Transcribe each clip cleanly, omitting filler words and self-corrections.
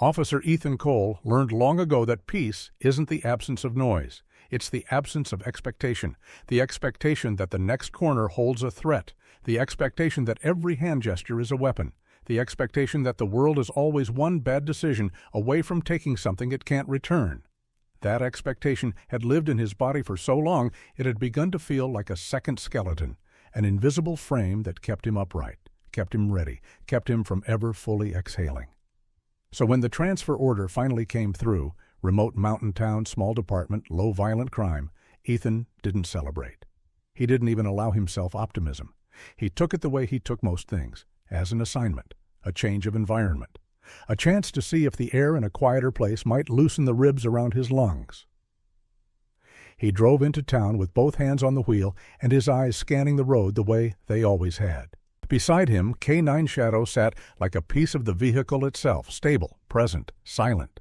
Officer Ethan Cole learned long ago that peace isn't the absence of noise. It's the absence of expectation, the expectation that the next corner holds a threat, the expectation that every hand gesture is a weapon, the expectation that the world is always one bad decision away from taking something it can't return. That expectation had lived in his body for so long it had begun to feel like a second skeleton, an invisible frame that kept him upright, kept him ready, kept him from ever fully exhaling. So when the transfer order finally came through, remote mountain town, small department, low violent crime, Ethan didn't celebrate. He didn't even allow himself optimism. He took it the way he took most things, as an assignment, a change of environment, a chance to see if the air in a quieter place might loosen the ribs around his lungs. He drove into town with both hands on the wheel and his eyes scanning the road the way they always had. Beside him, K9 Shadow sat like a piece of the vehicle itself, stable, present, silent.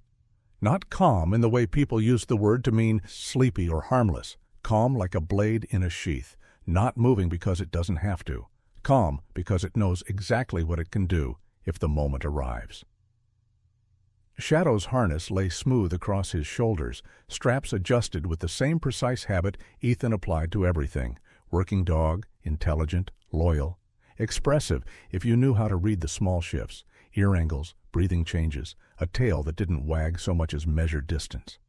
Not calm in the way people use the word to mean sleepy or harmless, calm like a blade in a sheath, not moving because it doesn't have to, calm because it knows exactly what it can do if the moment arrives. Shadow's harness lay smooth across his shoulders, straps adjusted with the same precise habit Ethan applied to everything, working dog, intelligent, loyal, expressive if you knew how to read the small shifts, ear angles, breathing changes, a tail that didn't wag so much as measure distance.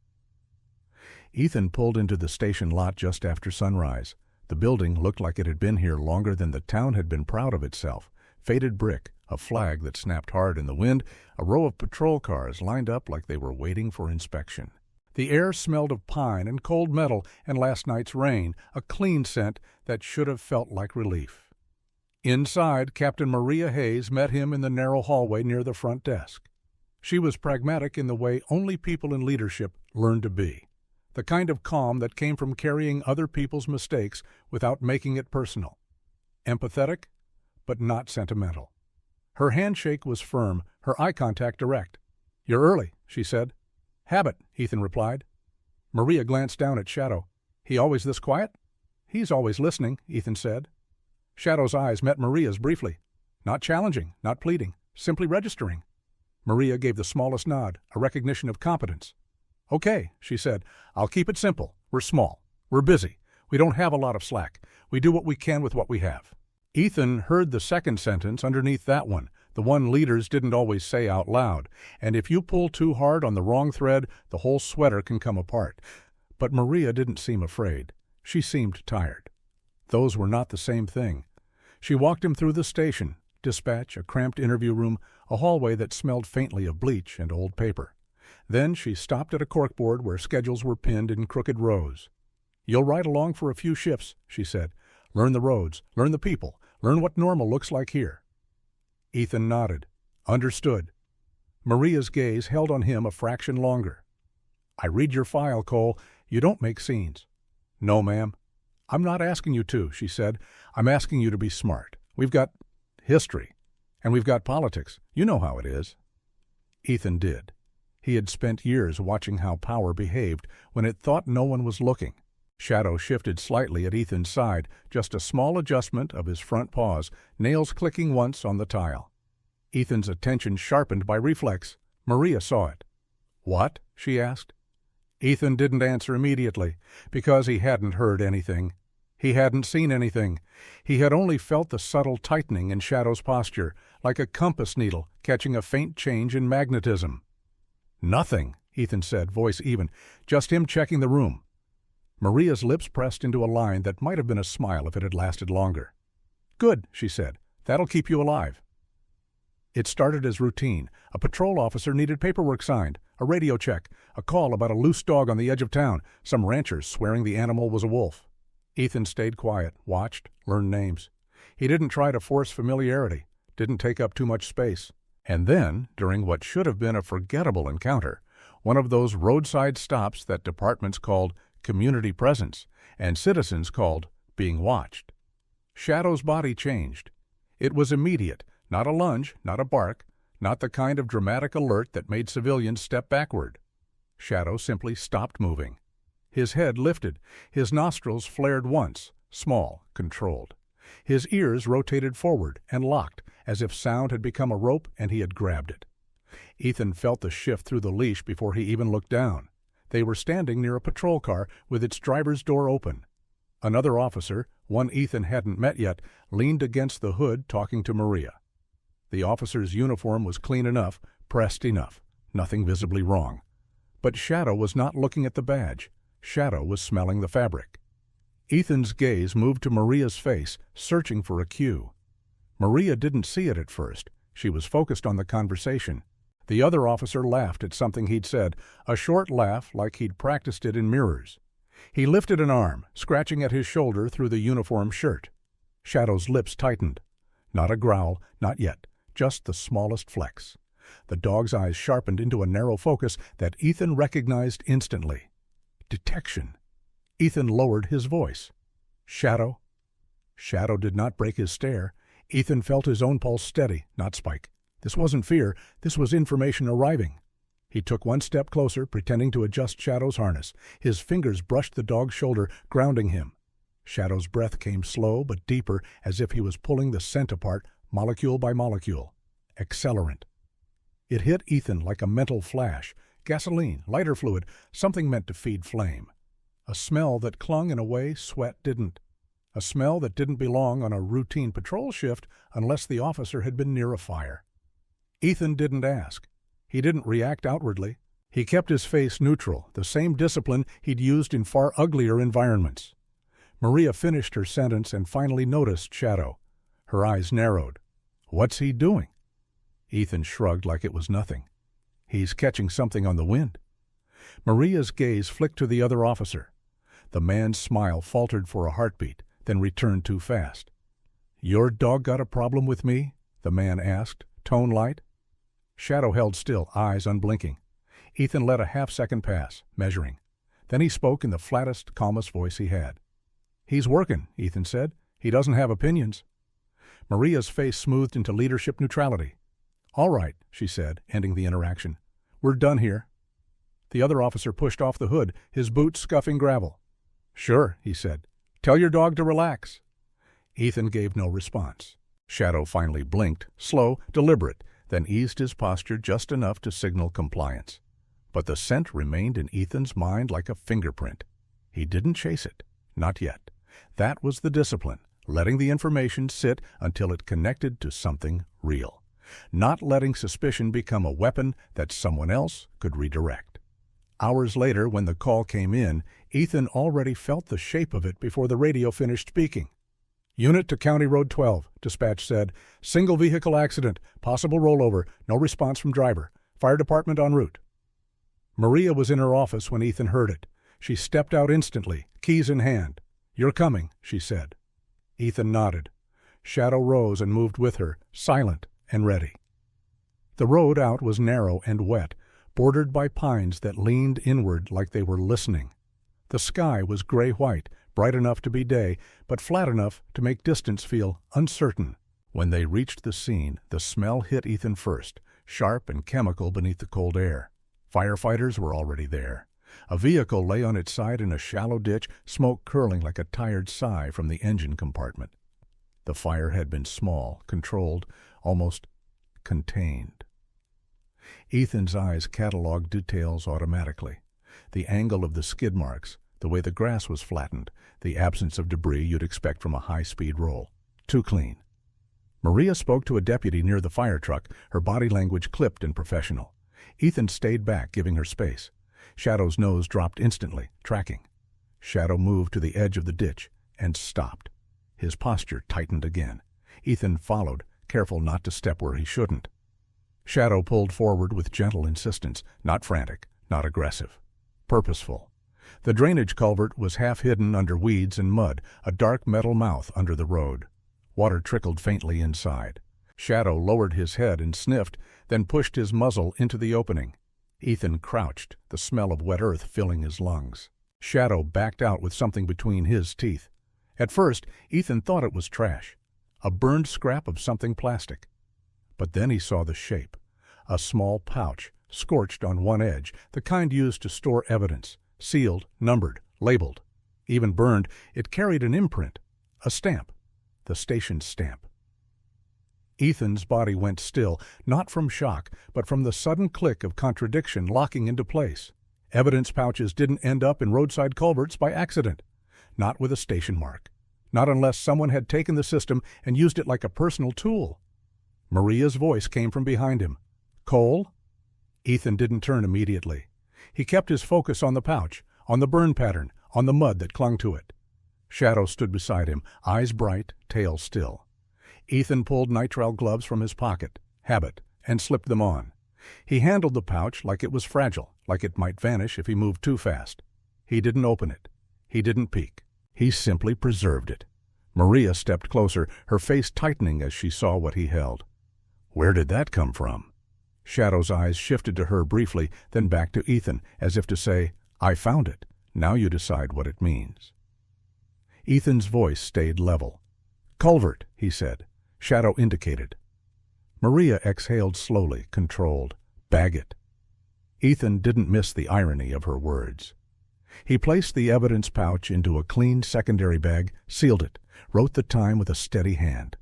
Ethan pulled into the station lot just after sunrise. The building looked like it had been here longer than the town had been proud of itself. Faded brick, a flag that snapped hard in the wind, a row of patrol cars lined up like they were waiting for inspection. The air smelled of pine and cold metal and last night's rain, a clean scent that should have felt like relief. Inside, Captain Maria Hayes met him in the narrow hallway near the front desk. She was pragmatic in the way only people in leadership learn to be, the kind of calm that came from carrying other people's mistakes without making it personal. Empathetic, but not sentimental. Her handshake was firm, her eye contact direct. "You're early," she said. "Habit," Ethan replied. Maria glanced down at Shadow. "He always this quiet?" "He's always listening," Ethan said. Shadow's eyes met Maria's briefly. Not challenging, not pleading, simply registering. Maria gave the smallest nod, a recognition of competence. "Okay," she said. "I'll keep it simple. We're small. We're busy. We don't have a lot of slack. We do what we can with what we have." Ethan heard the second sentence underneath that one, the one leaders didn't always say out loud. And if you pull too hard on the wrong thread, the whole sweater can come apart. But Maria didn't seem afraid. She seemed tired. Those were not the same thing. She walked him through the station, dispatch, a cramped interview room, a hallway that smelled faintly of bleach and old paper. Then she stopped at a corkboard where schedules were pinned in crooked rows. "You'll ride along for a few shifts," she said. "Learn the roads, learn the people, learn what normal looks like here." Ethan nodded. Understood. Maria's gaze held on him a fraction longer. "I read your file, Cole. You don't make scenes." "No, ma'am." "I'm not asking you to," she said. "I'm asking you to be smart. We've got history, and we've got politics. You know how it is." Ethan did. He had spent years watching how power behaved when it thought no one was looking. Shadow shifted slightly at Ethan's side, just a small adjustment of his front paws, nails clicking once on the tile. Ethan's attention sharpened by reflex. Maria saw it. "What?" she asked. Ethan didn't answer immediately, because he hadn't heard anything. He hadn't seen anything. He had only felt the subtle tightening in Shadow's posture, like a compass needle catching a faint change in magnetism. "Nothing," Ethan said, voice even, "just him checking the room." Maria's lips pressed into a line that might have been a smile if it had lasted longer. "Good," she said. "That'll keep you alive." It started as routine. A patrol officer needed paperwork signed, a radio check, a call about a loose dog on the edge of town, some ranchers swearing the animal was a wolf. Ethan stayed quiet, watched, learned names. He didn't try to force familiarity, didn't take up too much space. And then, during what should have been a forgettable encounter, one of those roadside stops that departments called community presence and citizens called being watched. Shadow's body changed. It was immediate, not a lunge, not a bark, not the kind of dramatic alert that made civilians step backward. Shadow simply stopped moving. His head lifted, his nostrils flared once, small, controlled. His ears rotated forward and locked, as if sound had become a rope and he had grabbed it. Ethan felt the shift through the leash before he even looked down. They were standing near a patrol car with its driver's door open. Another officer, one Ethan hadn't met yet, leaned against the hood talking to Maria. The officer's uniform was clean enough, pressed enough, nothing visibly wrong. But Shadow was not looking at the badge. Shadow was smelling the fabric. Ethan's gaze moved to Maria's face, searching for a cue. Maria didn't see it at first. She was focused on the conversation. The other officer laughed at something he'd said, a short laugh like he'd practiced it in mirrors. He lifted an arm, scratching at his shoulder through the uniform shirt. Shadow's lips tightened. Not a growl, not yet, just the smallest flex. The dog's eyes sharpened into a narrow focus that Ethan recognized instantly. Detection. Ethan lowered his voice. Shadow? Shadow did not break his stare. Ethan felt his own pulse steady, not spike. This wasn't fear, this was information arriving. He took one step closer, pretending to adjust Shadow's harness. His fingers brushed the dog's shoulder, grounding him. Shadow's breath came slow but deeper, as if he was pulling the scent apart, molecule by molecule. Accelerant. It hit Ethan like a mental flash. Gasoline, lighter fluid, something meant to feed flame. A smell that clung in a way sweat didn't. A smell that didn't belong on a routine patrol shift unless the officer had been near a fire. Ethan didn't ask. He didn't react outwardly. He kept his face neutral, the same discipline he'd used in far uglier environments. Maria finished her sentence and finally noticed Shadow. Her eyes narrowed. What's he doing? Ethan shrugged like it was nothing. He's catching something on the wind. Maria's gaze flicked to the other officer. The man's smile faltered for a heartbeat, then returned too fast. Your dog got a problem with me? The man asked, tone light. Shadow held still, eyes unblinking. Ethan let a half-second pass, measuring. Then he spoke in the flattest, calmest voice he had. He's working, Ethan said. He doesn't have opinions. Maria's face smoothed into leadership neutrality. All right, she said, ending the interaction. We're done here. The other officer pushed off the hood, his boots scuffing gravel. Sure, he said. Tell your dog to relax. Ethan gave no response. Shadow finally blinked, slow, deliberate, then eased his posture just enough to signal compliance. But the scent remained in Ethan's mind like a fingerprint. He didn't chase it. Not yet. That was the discipline, letting the information sit until it connected to something real. Not letting suspicion become a weapon that someone else could redirect. Hours later, when the call came in, Ethan already felt the shape of it before the radio finished speaking. Unit to County Road 12, dispatch said. Single vehicle accident, possible rollover, no response from driver. Fire department en route. Maria was in her office when Ethan heard it. She stepped out instantly, keys in hand. You're coming, she said. Ethan nodded. Shadow rose and moved with her, silent and ready. The road out was narrow and wet, bordered by pines that leaned inward like they were listening. The sky was gray-white, bright enough to be day, but flat enough to make distance feel uncertain. When they reached the scene, the smell hit Ethan first, sharp and chemical beneath the cold air. Firefighters were already there. A vehicle lay on its side in a shallow ditch, smoke curling like a tired sigh from the engine compartment. The fire had been small, controlled, almost contained. Ethan's eyes cataloged details automatically. The angle of the skid marks, the way the grass was flattened, the absence of debris you'd expect from a high-speed roll. Too clean. Maria spoke to a deputy near the fire truck, her body language clipped and professional. Ethan stayed back, giving her space. Shadow's nose dropped instantly, tracking. Shadow moved to the edge of the ditch and stopped. His posture tightened again. Ethan followed, careful not to step where he shouldn't. Shadow pulled forward with gentle insistence, not frantic, not aggressive. Purposeful. The drainage culvert was half hidden under weeds and mud, a dark metal mouth under the road. Water trickled faintly inside. Shadow lowered his head and sniffed, then pushed his muzzle into the opening. Ethan crouched, the smell of wet earth filling his lungs. Shadow backed out with something between his teeth. At first, Ethan thought it was trash, a burned scrap of something plastic. But then he saw the shape. A small pouch, scorched on one edge, the kind used to store evidence. Sealed, numbered, labeled. Even burned, it carried an imprint, a stamp, the station stamp. Ethan's body went still, not from shock, but from the sudden click of contradiction locking into place. Evidence pouches didn't end up in roadside culverts by accident. Not with a station mark. Not unless someone had taken the system and used it like a personal tool. Maria's voice came from behind him. "Cole?" Ethan didn't turn immediately. He kept his focus on the pouch, on the burn pattern, on the mud that clung to it. Shadow stood beside him, eyes bright, tail still. Ethan pulled nitrile gloves from his pocket, habit, and slipped them on. He handled the pouch like it was fragile, like it might vanish if he moved too fast. He didn't open it. He didn't peek. He simply preserved it. Maria stepped closer, her face tightening as she saw what he held. "Where did that come from?" Shadow's eyes shifted to her briefly, then back to Ethan, as if to say, "I found it. Now you decide what it means." Ethan's voice stayed level. "Culvert," he said. Shadow indicated. Maria exhaled slowly, controlled. "Bag it." Ethan didn't miss the irony of her words. He placed the evidence pouch into a clean secondary bag, sealed it, wrote the time with a steady hand.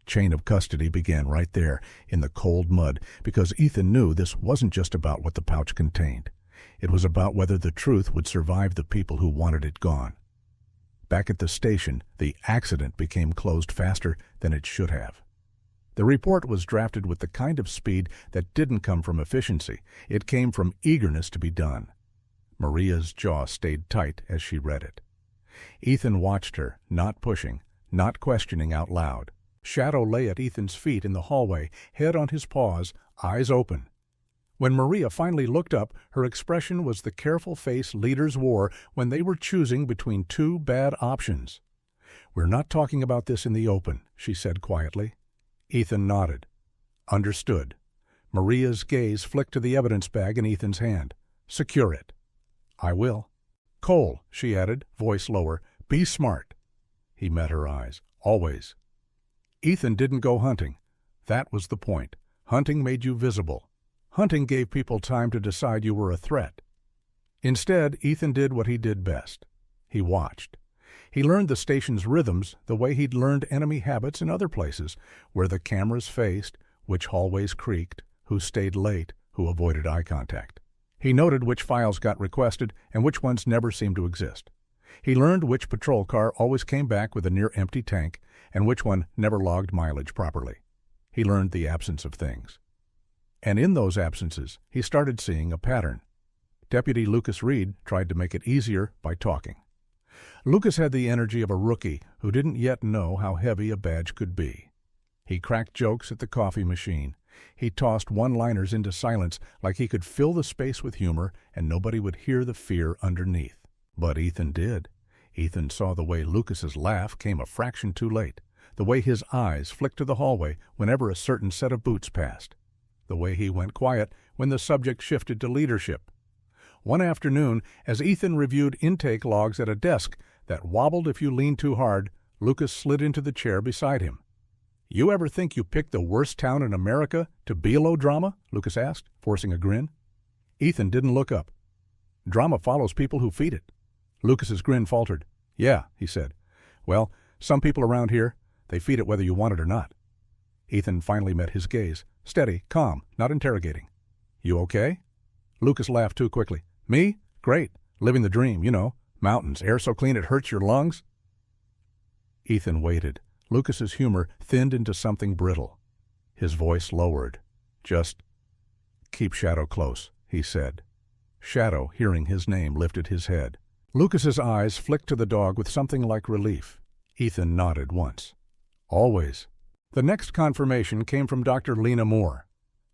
Chain of custody began right there, in the cold mud, because Ethan knew this wasn't just about what the pouch contained. It was about whether the truth would survive the people who wanted it gone. Back at the station, the accident became closed faster than it should have. The report was drafted with the kind of speed that didn't come from efficiency. It came from eagerness to be done. Maria's jaw stayed tight as she read it. Ethan watched her, not pushing, not questioning out loud. Shadow lay at Ethan's feet in the hallway, head on his paws, eyes open. When Maria finally looked up, her expression was the careful face leaders wore when they were choosing between two bad options. "We're not talking about this in the open," she said quietly. Ethan nodded. "Understood." Maria's gaze flicked to the evidence bag in Ethan's hand. "Secure it." "I will." "Cole," she added, voice lower, "be smart." He met her eyes. "Always." Ethan didn't go hunting. That was the point. Hunting made you visible. Hunting gave people time to decide you were a threat. Instead, Ethan did what he did best. He watched. He learned the station's rhythms the way he'd learned enemy habits in other places, where the cameras faced, which hallways creaked, who stayed late, who avoided eye contact. He noted which files got requested and which ones never seemed to exist. He learned which patrol car always came back with a near-empty tank and which one never logged mileage properly. He learned the absence of things. And in those absences, he started seeing a pattern. Deputy Lucas Reed tried to make it easier by talking. Lucas had the energy of a rookie who didn't yet know how heavy a badge could be. He cracked jokes at the coffee machine. He tossed one-liners into silence like he could fill the space with humor and nobody would hear the fear underneath. But Ethan did. Ethan saw the way Lucas's laugh came a fraction too late, the way his eyes flicked to the hallway whenever a certain set of boots passed, the way he went quiet when the subject shifted to leadership. One afternoon, as Ethan reviewed intake logs at a desk that wobbled if you leaned too hard, Lucas slid into the chair beside him. "You ever think you picked the worst town in America to be drama?" Lucas asked, forcing a grin. Ethan didn't look up. "Drama follows people who feed it." Lucas's grin faltered. "Yeah," he said. "Well, some people around here, they feed it whether you want it or not." Ethan finally met his gaze. Steady, calm, not interrogating. "You okay?" Lucas laughed too quickly. "Me? Great. Living the dream, you know. Mountains, air so clean it hurts your lungs." Ethan waited. Lucas's humor thinned into something brittle. His voice lowered. "Just keep Shadow close," he said. Shadow, hearing his name, lifted his head. Lucas's eyes flicked to the dog with something like relief. Ethan nodded once. "Always." The next confirmation came from Dr. Lena Moore.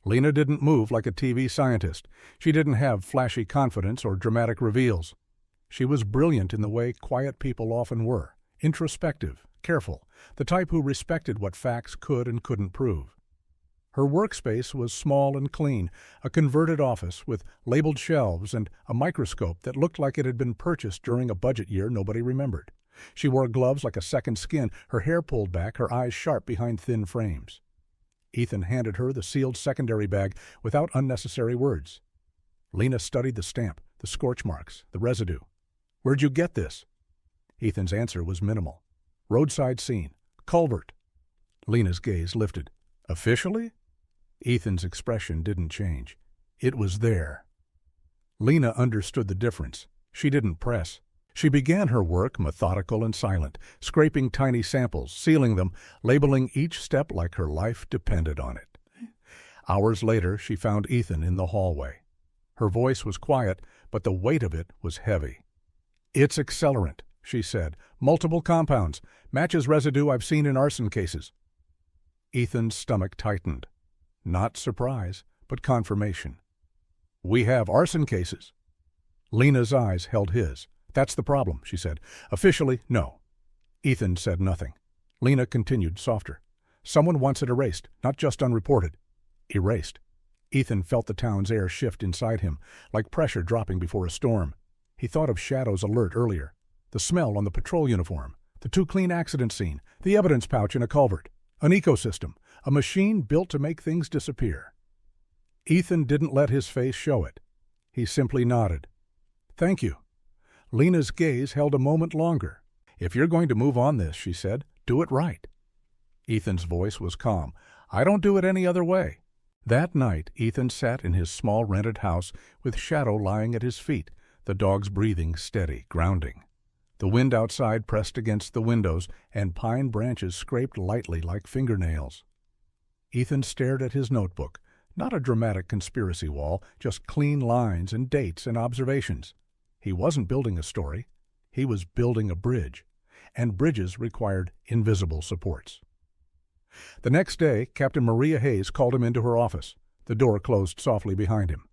Lena didn't move like a TV scientist. She didn't have flashy confidence or dramatic reveals. She was brilliant in the way quiet people often were, introspective, careful, the type who respected what facts could and couldn't prove. Her workspace was small and clean, a converted office with labeled shelves and a microscope that looked like it had been purchased during a budget year nobody remembered. She wore gloves like a second skin, her hair pulled back, her eyes sharp behind thin frames. Ethan handed her the sealed secondary bag without unnecessary words. Lena studied the stamp, the scorch marks, the residue. "Where'd you get this?" Ethan's answer was minimal. "Roadside scene. Culvert." Lena's gaze lifted. Officially? Ethan's expression didn't change. It was there. Lena understood the difference. She didn't press. She began her work methodical and silent, scraping tiny samples, sealing them, labeling each step like her life depended on it. Hours later, she found Ethan in the hallway. Her voice was quiet, but the weight of it was heavy. "It's Accelerant," she said. "Multiple compounds. Matches residue I've seen in arson cases." Ethan's stomach tightened. Not surprise, but confirmation. "We have arson cases." Lena's eyes held his. "That's the problem," she said. "Officially, no." Ethan said nothing. Lena continued, softer. "Someone wants it erased, not just unreported." Erased. Ethan felt the town's air shift inside him, like pressure dropping before a storm. He thought of Shadow's alert earlier, the smell on the patrol uniform, the too-clean accident scene, the evidence pouch in a culvert, an ecosystem, a machine built to make things disappear. Ethan didn't let his face show it. He simply nodded. "Thank you." Lena's gaze held a moment longer. "If you're going to move on this," she said, "do it right." Ethan's voice was calm. "I don't do it any other way." That night, Ethan sat in his small rented house with Shadow lying at his feet, the dog's breathing steady, grounding. The wind outside pressed against the windows, and pine branches scraped lightly like fingernails. Ethan stared at his notebook, not a dramatic conspiracy wall, just clean lines and dates and observations. He wasn't building a story. He was building a bridge, and bridges required invisible supports. The next day, Captain Maria Hayes called him into her office. The door closed softly behind him.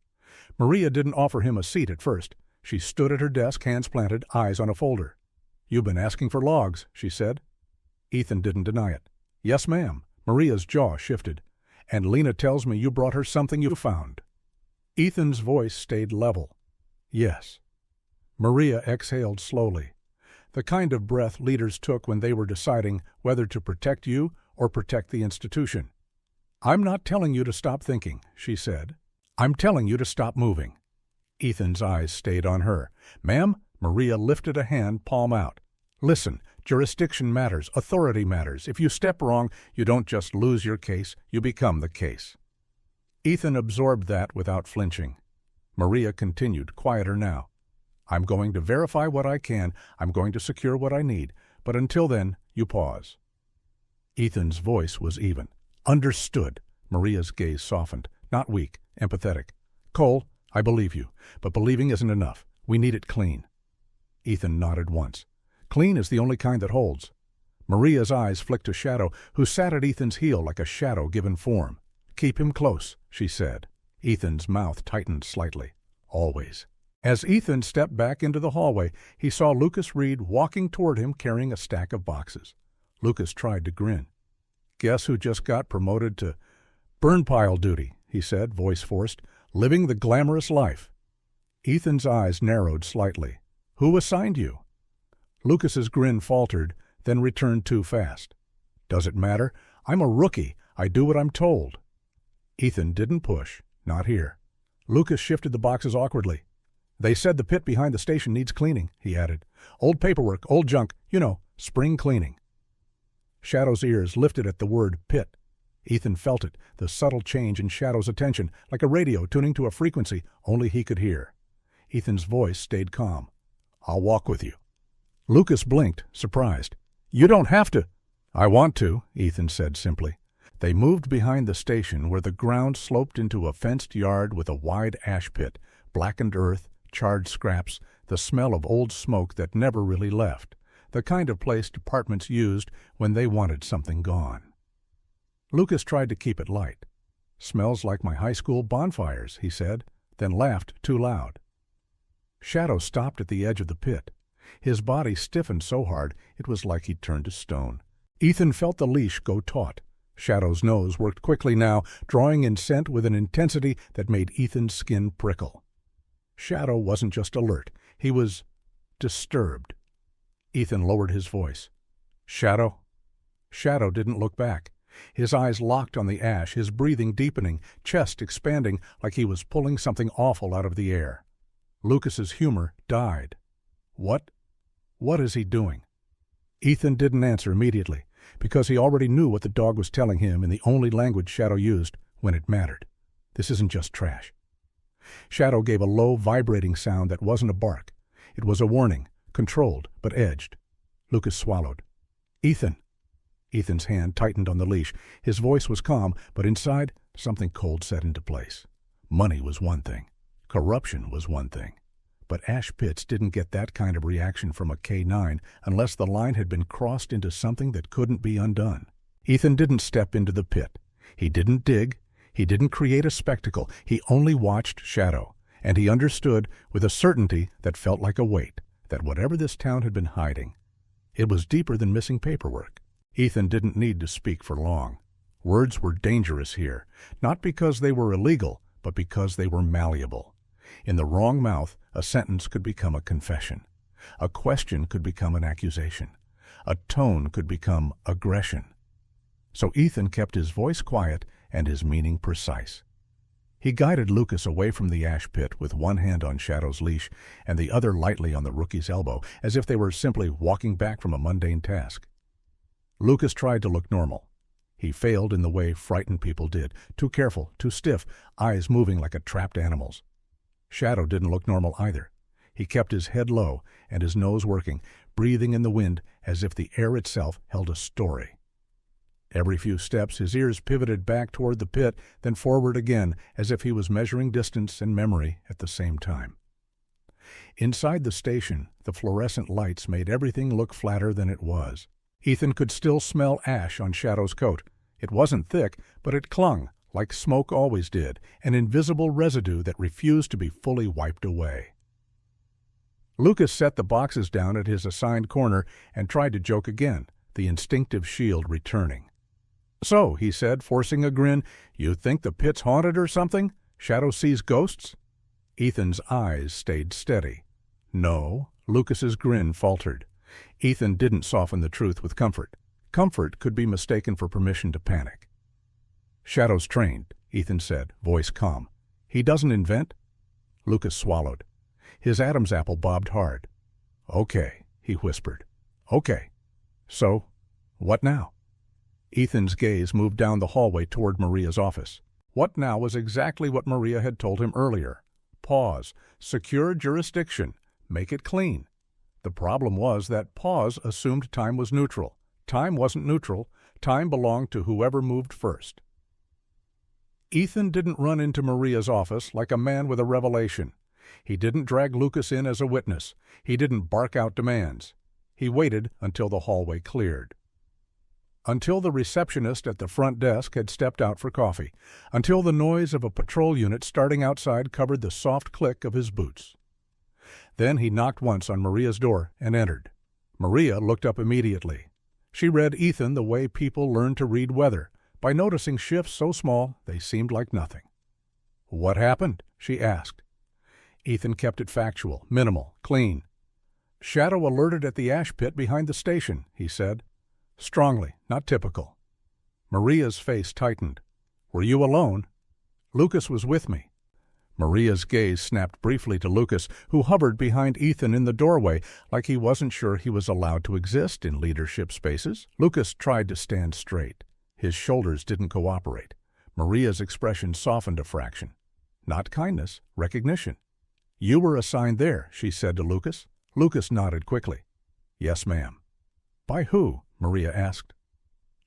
Maria didn't offer him a seat at first. She stood at her desk, hands planted, eyes on a folder. "You've been asking for logs," she said. Ethan didn't deny it. "Yes, ma'am." Maria's jaw shifted. "And Lena tells me you brought her something you found." Ethan's voice stayed level. "Yes." Maria exhaled slowly, the kind of breath leaders took when they were deciding whether to protect you or protect the institution. "I'm not telling you to stop thinking," she said. "I'm telling you to stop moving." Ethan's eyes stayed on her. "Ma'am," Maria lifted a hand, palm out. "Listen, jurisdiction matters, authority matters. If you step wrong, you don't just lose your case, you become the case." Ethan absorbed that without flinching. Maria continued, quieter now. "I'm going to verify what I can, I'm going to secure what I need, but until then, you pause." Ethan's voice was even. "Understood." Maria's gaze softened, not weak, empathetic. "Cole, I believe you, but believing isn't enough. We need it clean." Ethan nodded once. "Clean is the only kind that holds." Maria's eyes flicked to Shadow, who sat at Ethan's heel like a shadow given form. "Keep him close," she said. Ethan's mouth tightened slightly. "Always." As Ethan stepped back into the hallway, he saw Lucas Reed walking toward him carrying a stack of boxes. Lucas tried to grin. "Guess who just got promoted to burn pile duty," he said, voice forced. "Living the glamorous life." Ethan's eyes narrowed slightly. "Who assigned you?" Lucas's grin faltered, then returned too fast. "Does it matter? I'm a rookie. I do what I'm told." Ethan didn't push. Not here. Lucas shifted the boxes awkwardly. "They said the pit behind the station needs cleaning," he added. "Old paperwork, old junk, spring cleaning." Shadow's ears lifted at the word pit. Ethan felt it, the subtle change in Shadow's attention, like a radio tuning to a frequency only he could hear. Ethan's voice stayed calm. "I'll walk with you." Lucas blinked, surprised. "You don't have to." "I want to," Ethan said simply. They moved behind the station where the ground sloped into a fenced yard with a wide ash pit, blackened earth, charred scraps, the smell of old smoke that never really left, the kind of place departments used when they wanted something gone. Lucas tried to keep it light. "Smells like my high school bonfires," he said, then laughed too loud. Shadow stopped at the edge of the pit. His body stiffened so hard it was like he'd turned to stone. Ethan felt the leash go taut. Shadow's nose worked quickly now, drawing in scent with an intensity that made Ethan's skin prickle. Shadow wasn't just alert. He was disturbed. Ethan lowered his voice. "Shadow?" Shadow didn't look back. His eyes locked on the ash, his breathing deepening, chest expanding like he was pulling something awful out of the air. Lucas's humor died. What is he doing?" Ethan didn't answer immediately. because he already knew what the dog was telling him in the only language Shadow used when it mattered. This isn't just trash. Shadow gave a low, vibrating sound that wasn't a bark. It was a warning, controlled but edged. Lucas swallowed. "Ethan." Ethan's hand tightened on the leash. His voice was calm, but inside, something cold set into place. Money was one thing. Corruption was one thing. But ash pits didn't get that kind of reaction from a K9 unless the line had been crossed into something that couldn't be undone. Ethan didn't step into the pit. He didn't dig. He didn't create a spectacle. He only watched Shadow. And he understood, with a certainty that felt like a weight, that whatever this town had been hiding, it was deeper than missing paperwork. Ethan didn't need to speak for long. Words were dangerous here, not because they were illegal, but because they were malleable. In the wrong mouth, a sentence could become a confession. A question could become an accusation. A tone could become aggression. So Ethan kept his voice quiet and his meaning precise. He guided Lucas away from the ash pit with one hand on Shadow's leash and the other lightly on the rookie's elbow, as if they were simply walking back from a mundane task. Lucas tried to look normal. He failed in the way frightened people did, too careful, too stiff, eyes moving like a trapped animal's. Shadow didn't look normal either. He kept his head low and his nose working, breathing in the wind as if the air itself held a story. Every few steps his ears pivoted back toward the pit, then forward again, as if he was measuring distance and memory at the same time. Inside the station, the fluorescent lights made everything look flatter than it was. Ethan could still smell ash on Shadow's coat. It wasn't thick, but it clung, like smoke always did, an invisible residue that refused to be fully wiped away. Lucas set the boxes down at his assigned corner and tried to joke again, the instinctive shield returning. "So," he said, forcing a grin, "you think the pit's haunted or something? Shadow sees ghosts?" Ethan's eyes stayed steady. "No." Lucas's grin faltered. Ethan didn't soften the truth with comfort. Comfort could be mistaken for permission to panic. "Shadow's trained," Ethan said, voice calm. "He doesn't invent." Lucas swallowed. His Adam's apple bobbed hard. "Okay," he whispered. "Okay. So, what now?" Ethan's gaze moved down the hallway toward Maria's office. What now was exactly what Maria had told him earlier. Pause. Secure jurisdiction. Make it clean. The problem was that pause assumed time was neutral. Time wasn't neutral. Time belonged to whoever moved first. Ethan didn't run into Maria's office like a man with a revelation. He didn't drag Lucas in as a witness. He didn't bark out demands. He waited until the hallway cleared. Until the receptionist at the front desk had stepped out for coffee. Until the noise of a patrol unit starting outside covered the soft click of his boots. Then he knocked once on Maria's door and entered. Maria looked up immediately. She read Ethan the way people learn to read weather, by noticing shifts so small they seemed like nothing. "What happened?" she asked. Ethan kept it factual, minimal, clean. "Shadow alerted at the ash pit behind the station," he said. Strongly, not typical. Maria's face tightened. "Were you alone?" "Lucas was with me." Maria's gaze snapped briefly to Lucas, who hovered behind Ethan in the doorway like he wasn't sure he was allowed to exist in leadership spaces. Lucas tried to stand straight. His shoulders didn't cooperate. Maria's expression softened a fraction. Not kindness, recognition. "You were assigned there," she said to Lucas. Lucas nodded quickly. "Yes, ma'am." "By who?" Maria asked.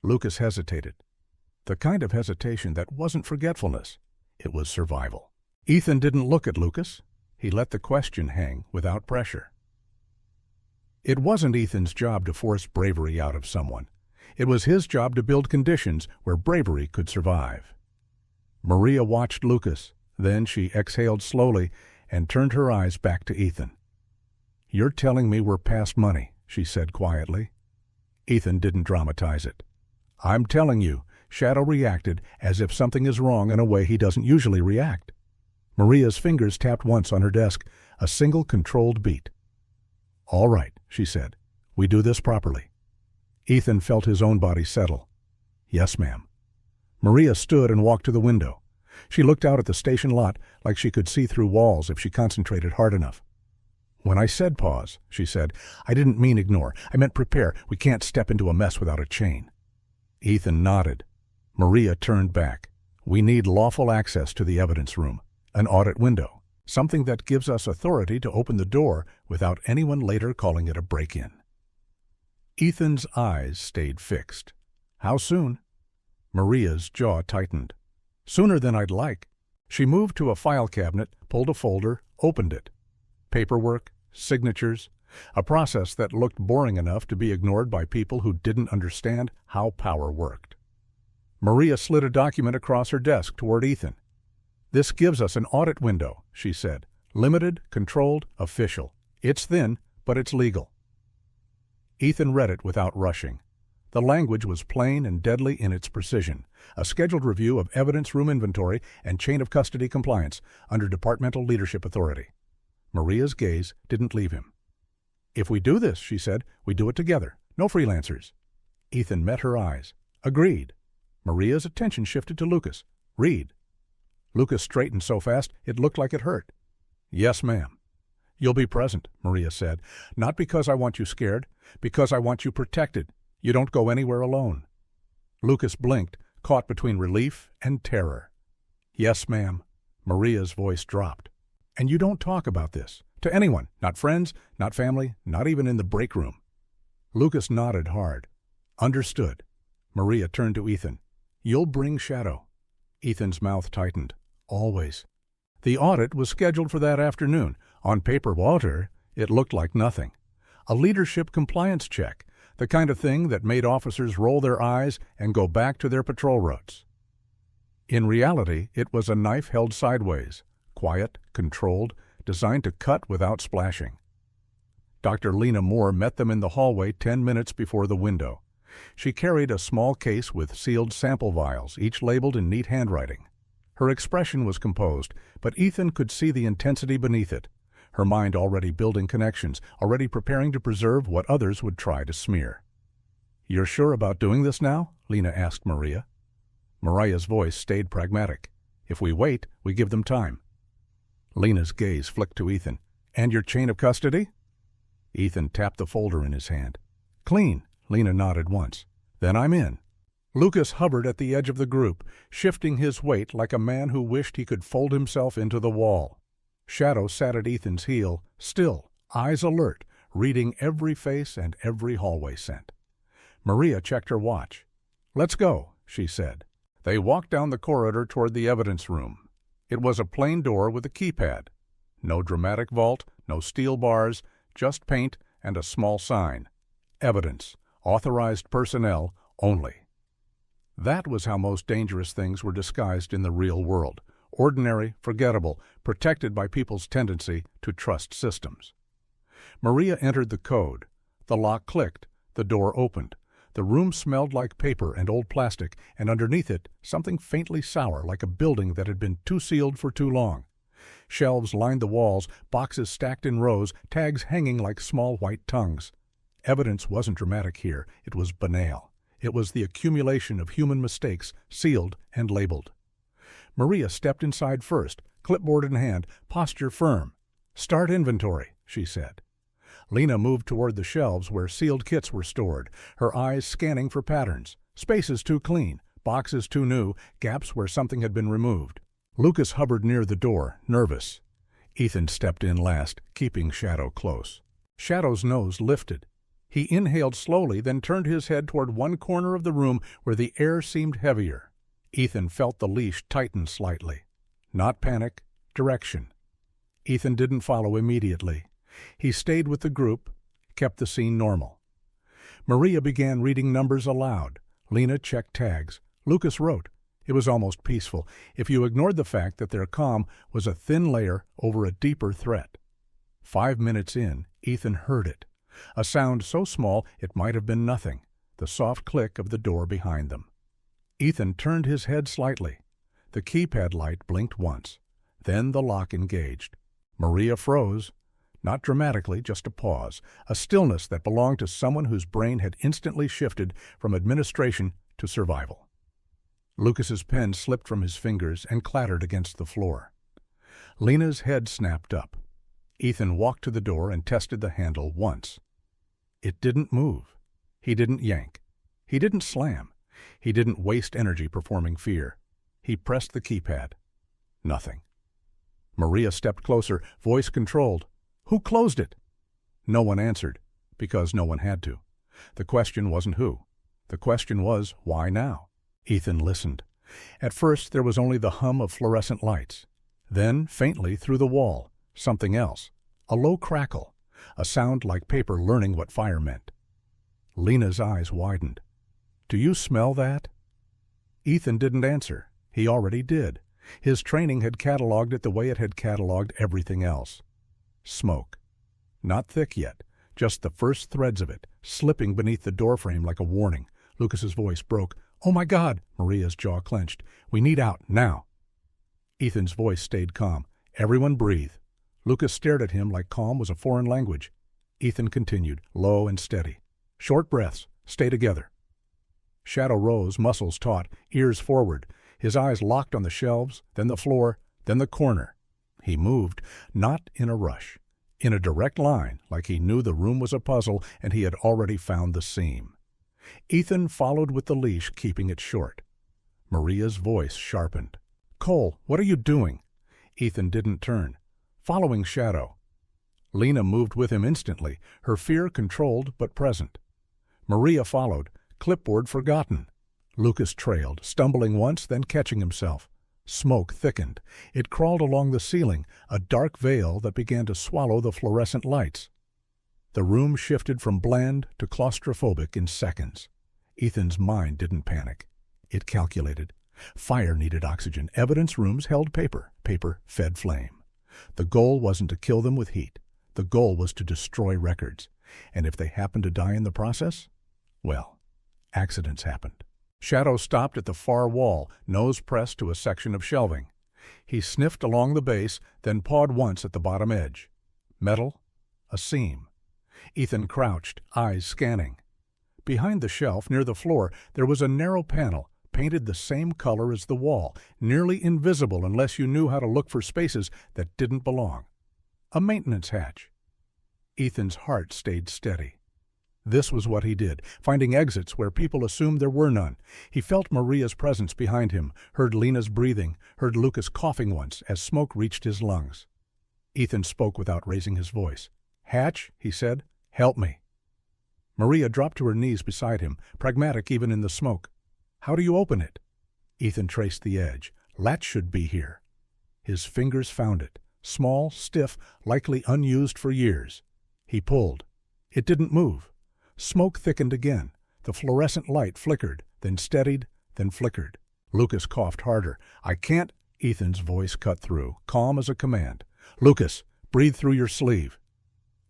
Lucas hesitated. The kind of hesitation that wasn't forgetfulness. It was survival. Ethan didn't look at Lucas. He let the question hang without pressure. It wasn't Ethan's job to force bravery out of someone. It was his job to build conditions where bravery could survive. Maria watched Lucas. Then she exhaled slowly and turned her eyes back to Ethan. "You're telling me we're past money," she said quietly. Ethan didn't dramatize it. "I'm telling you," Shadow reacted as if something is wrong in a way he doesn't usually react. Maria's fingers tapped once on her desk, a single controlled beat. "All right," she said. "We do this properly." Ethan felt his own body settle. "Yes, ma'am." Maria stood and walked to the window. She looked out at the station lot like she could see through walls if she concentrated hard enough. When I said pause, she said, I didn't mean ignore. I meant prepare. We can't step into a mess without a chain. Ethan nodded. Maria turned back. We need lawful access to the evidence room, an audit window, something that gives us authority to open the door without anyone later calling it a break-in. Ethan's eyes stayed fixed. How soon? Maria's jaw tightened. Sooner than I'd like. She moved to a file cabinet, pulled a folder, opened it. Paperwork, signatures, a process that looked boring enough to be ignored by people who didn't understand how power worked. Maria slid a document across her desk toward Ethan. This gives us an audit window, she said. Limited, controlled, official. It's thin, but it's legal. Ethan read it without rushing. The language was plain and deadly in its precision. A scheduled review of evidence room inventory and chain of custody compliance under departmental leadership authority. Maria's gaze didn't leave him. If we do this, she said, we do it together. No freelancers. Ethan met her eyes. Agreed. Maria's attention shifted to Lucas. Read. Lucas straightened so fast it looked like it hurt. Yes, ma'am. You'll be present, Maria said. Not because I want you scared, because I want you protected. You don't go anywhere alone. Lucas blinked, caught between relief and terror. Yes, ma'am. Maria's voice dropped. And you don't talk about this. To anyone. Not friends, not family, not even in the break room. Lucas nodded hard. Understood. Maria turned to Ethan. You'll bring Shadow. Ethan's mouth tightened. Always. The audit was scheduled for that afternoon. On paper, Walter, it looked like nothing. A leadership compliance check, the kind of thing that made officers roll their eyes and go back to their patrol routes. In reality, it was a knife held sideways, quiet, controlled, designed to cut without splashing. Dr. Lena Moore met them in the hallway 10 minutes before the window. She carried a small case with sealed sample vials, each labeled in neat handwriting. Her expression was composed, but Ethan could see the intensity beneath it, her mind already building connections, already preparing to preserve what others would try to smear. You're sure about doing this now? Lena asked Maria. Maria's voice stayed pragmatic. If we wait, we give them time. Lena's gaze flicked to Ethan. And your chain of custody? Ethan tapped the folder in his hand. Clean, Lena nodded once. Then I'm in. Lucas hovered at the edge of the group, shifting his weight like a man who wished he could fold himself into the wall. Shadow sat at Ethan's heel, still, eyes alert, reading every face and every hallway scent. Maria checked her watch. Let's go, she said. They walked down the corridor toward the evidence room. It was a plain door with a keypad. No dramatic vault, no steel bars, just paint and a small sign. Evidence. Authorized personnel only. That was how most dangerous things were disguised in the real world. Ordinary, forgettable, protected by people's tendency to trust systems. Maria entered the code. The lock clicked. The door opened. The room smelled like paper and old plastic, and underneath it, something faintly sour like a building that had been too sealed for too long. Shelves lined the walls, boxes stacked in rows, tags hanging like small white tongues. Evidence wasn't dramatic here. It was banal. It was the accumulation of human mistakes, sealed and labeled. Maria stepped inside first, clipboard in hand, posture firm. Start inventory, she said. Lena moved toward the shelves where sealed kits were stored, her eyes scanning for patterns. Spaces too clean, boxes too new, gaps where something had been removed. Lucas hovered near the door, nervous. Ethan stepped in last, keeping Shadow close. Shadow's nose lifted. He inhaled slowly, then turned his head toward one corner of the room where the air seemed heavier. Ethan felt the leash tighten slightly. Not panic, direction. Ethan didn't follow immediately. He stayed with the group, kept the scene normal. Maria began reading numbers aloud. Lena checked tags. Lucas wrote. It was almost peaceful, if you ignored the fact that their calm was a thin layer over a deeper threat. 5 minutes in, Ethan heard it. A sound so small it might have been nothing, the soft click of the door behind them. Ethan turned his head slightly. The keypad light blinked once. Then the lock engaged. Maria froze. Not dramatically, just a pause, a stillness that belonged to someone whose brain had instantly shifted from administration to survival. Lucas's pen slipped from his fingers and clattered against the floor. Lena's head snapped up. Ethan walked to the door and tested the handle once. It didn't move. He didn't yank. He didn't slam. He didn't waste energy performing fear. He pressed the keypad. Nothing. Maria stepped closer, voice controlled. Who closed it? No one answered, because no one had to. The question wasn't who. The question was, why now? Ethan listened. At first, there was only the hum of fluorescent lights. Then, faintly through the wall, something else. A low crackle. A sound like paper learning what fire meant. Lena's eyes widened. Do you smell that? Ethan didn't answer. He already did. His training had cataloged it the way it had cataloged everything else. Smoke. Not thick yet, just the first threads of it, slipping beneath the doorframe like a warning. Lucas's voice broke. Oh my God! Maria's jaw clenched. We need out, now. Ethan's voice stayed calm. Everyone breathe. Lucas stared at him like calm was a foreign language. Ethan continued, low and steady. Short breaths. Stay together. Shadow rose, muscles taut, ears forward. His eyes locked on the shelves, then the floor, then the corner. He moved, not in a rush. In a direct line, like he knew the room was a puzzle and he had already found the seam. Ethan followed with the leash, keeping it short. Maria's voice sharpened. Cole, what are you doing? Ethan didn't turn. Following Shadow. Lena moved with him instantly, her fear controlled but present. Maria followed, clipboard forgotten. Lucas trailed, stumbling once, then catching himself. Smoke thickened. It crawled along the ceiling, a dark veil that began to swallow the fluorescent lights. The room shifted from bland to claustrophobic in seconds. Ethan's mind didn't panic. It calculated. Fire needed oxygen. Evidence rooms held paper. Paper fed flame. The goal wasn't to kill them with heat. The goal was to destroy records. And if they happened to die in the process, well, accidents happened. Shadow stopped at the far wall, nose pressed to a section of shelving. He sniffed along the base, then pawed once at the bottom edge. Metal, a seam. Ethan crouched, eyes scanning. Behind the shelf, near the floor, there was a narrow panel, painted the same color as the wall, nearly invisible unless you knew how to look for spaces that didn't belong. A maintenance hatch. Ethan's heart stayed steady. This was what he did, finding exits where people assumed there were none. He felt Maria's presence behind him, heard Lena's breathing, heard Lucas coughing once as smoke reached his lungs. Ethan spoke without raising his voice. Hatch, he said, help me. Maria dropped to her knees beside him, pragmatic even in the smoke. How do you open it? Ethan traced the edge. Latch should be here. His fingers found it, small, stiff, likely unused for years. He pulled. It didn't move. Smoke thickened again. The fluorescent light flickered, then steadied, then flickered. Lucas coughed harder. I can't. Ethan's voice cut through, calm as a command. Lucas, breathe through your sleeve.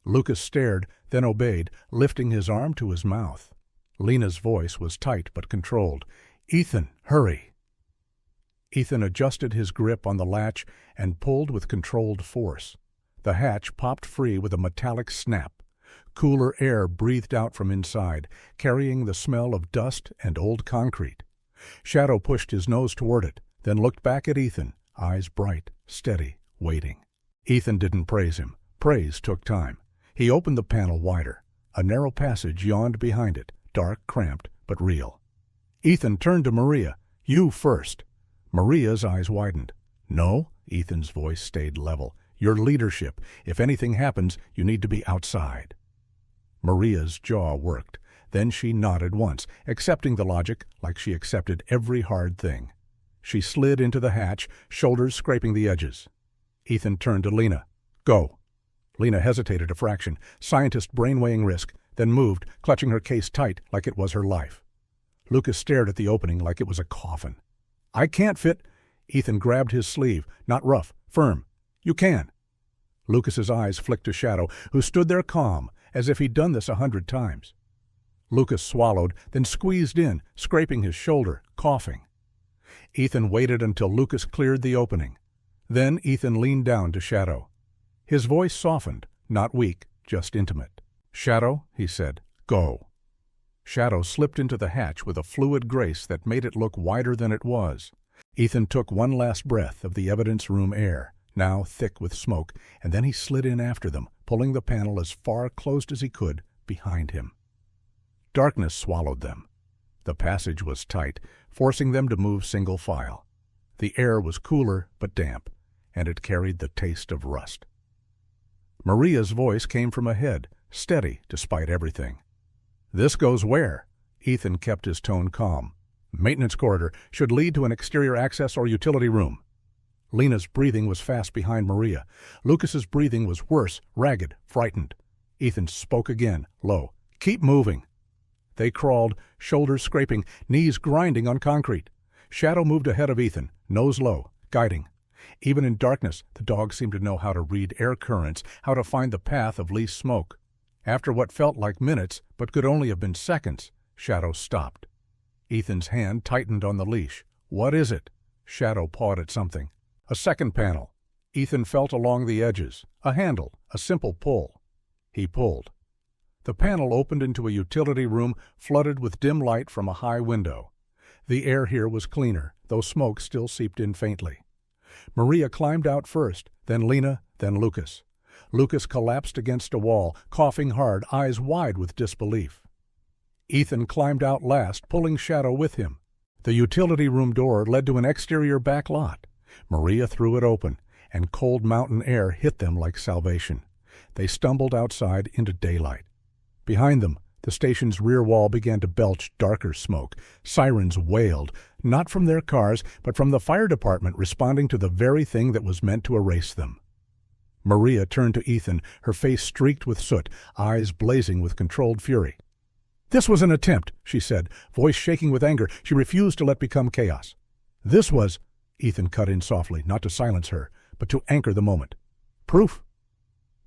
Lucas stared, then obeyed, lifting his arm to his mouth. Lena's voice was tight but controlled. Ethan, hurry. Ethan adjusted his grip on the latch and pulled with controlled force. The hatch popped free with a metallic snap. Cooler air breathed out from inside, carrying the smell of dust and old concrete. Shadow pushed his nose toward it, then looked back at Ethan, eyes bright, steady, waiting. Ethan didn't praise him. Praise took time. He opened the panel wider. A narrow passage yawned behind it, dark, cramped, but real. Ethan turned to Maria. You first. Maria's eyes widened. No, Ethan's voice stayed level. Your leadership. If anything happens, you need to be outside. Maria's jaw worked. Then she nodded once, accepting the logic like she accepted every hard thing. She slid into the hatch, shoulders scraping the edges. Ethan turned to Lena. Go. Lena hesitated a fraction, scientist brain-weighing risk, then moved, clutching her case tight like it was her life. Lucas stared at the opening like it was a coffin. I can't fit. Ethan grabbed his sleeve. Not rough, firm. You can. Lucas's eyes flicked to Shadow, who stood there calm, as if he'd done this 100 times. Lucas swallowed, then squeezed in, scraping his shoulder, coughing. Ethan waited until Lucas cleared the opening. Then Ethan leaned down to Shadow. His voice softened, not weak, just intimate. Shadow, he said, go. Shadow slipped into the hatch with a fluid grace that made it look wider than it was. Ethan took one last breath of the evidence room air. now thick with smoke, and then he slid in after them, pulling the panel as far closed as he could behind him. Darkness swallowed them. The passage was tight, forcing them to move single file. The air was cooler but damp, and it carried the taste of rust. Maria's voice came from ahead, steady despite everything. "This goes where?" Ethan kept his tone calm. "Maintenance corridor, should lead to an exterior access or utility room." Lena's breathing was fast behind Maria. Lucas's breathing was worse, ragged, frightened. Ethan spoke again, low. "Keep moving." They crawled, shoulders scraping, knees grinding on concrete. Shadow moved ahead of Ethan, nose low, guiding. Even in darkness, the dog seemed to know how to read air currents, how to find the path of least smoke. After what felt like minutes, but could only have been seconds, Shadow stopped. Ethan's hand tightened on the leash. "What is it?" Shadow pawed at something. A second panel. Ethan felt along the edges. A handle, a simple pull. He pulled. The panel opened into a utility room flooded with dim light from a high window. The air here was cleaner, though smoke still seeped in faintly. Maria climbed out first, then Lena, then Lucas. Lucas collapsed against a wall, coughing hard, eyes wide with disbelief. Ethan climbed out last, pulling Shadow with him. The utility room door led to an exterior back lot. Maria threw it open, and cold mountain air hit them like salvation. They stumbled outside into daylight. Behind them, the station's rear wall began to belch darker smoke. Sirens wailed, not from their cars, but from the fire department responding to the very thing that was meant to erase them. Maria turned to Ethan, her face streaked with soot, eyes blazing with controlled fury. "This was an attempt," she said, voice shaking with anger. She refused to let become chaos. "This was—" Ethan cut in softly, not to silence her, but to anchor the moment. "Proof?"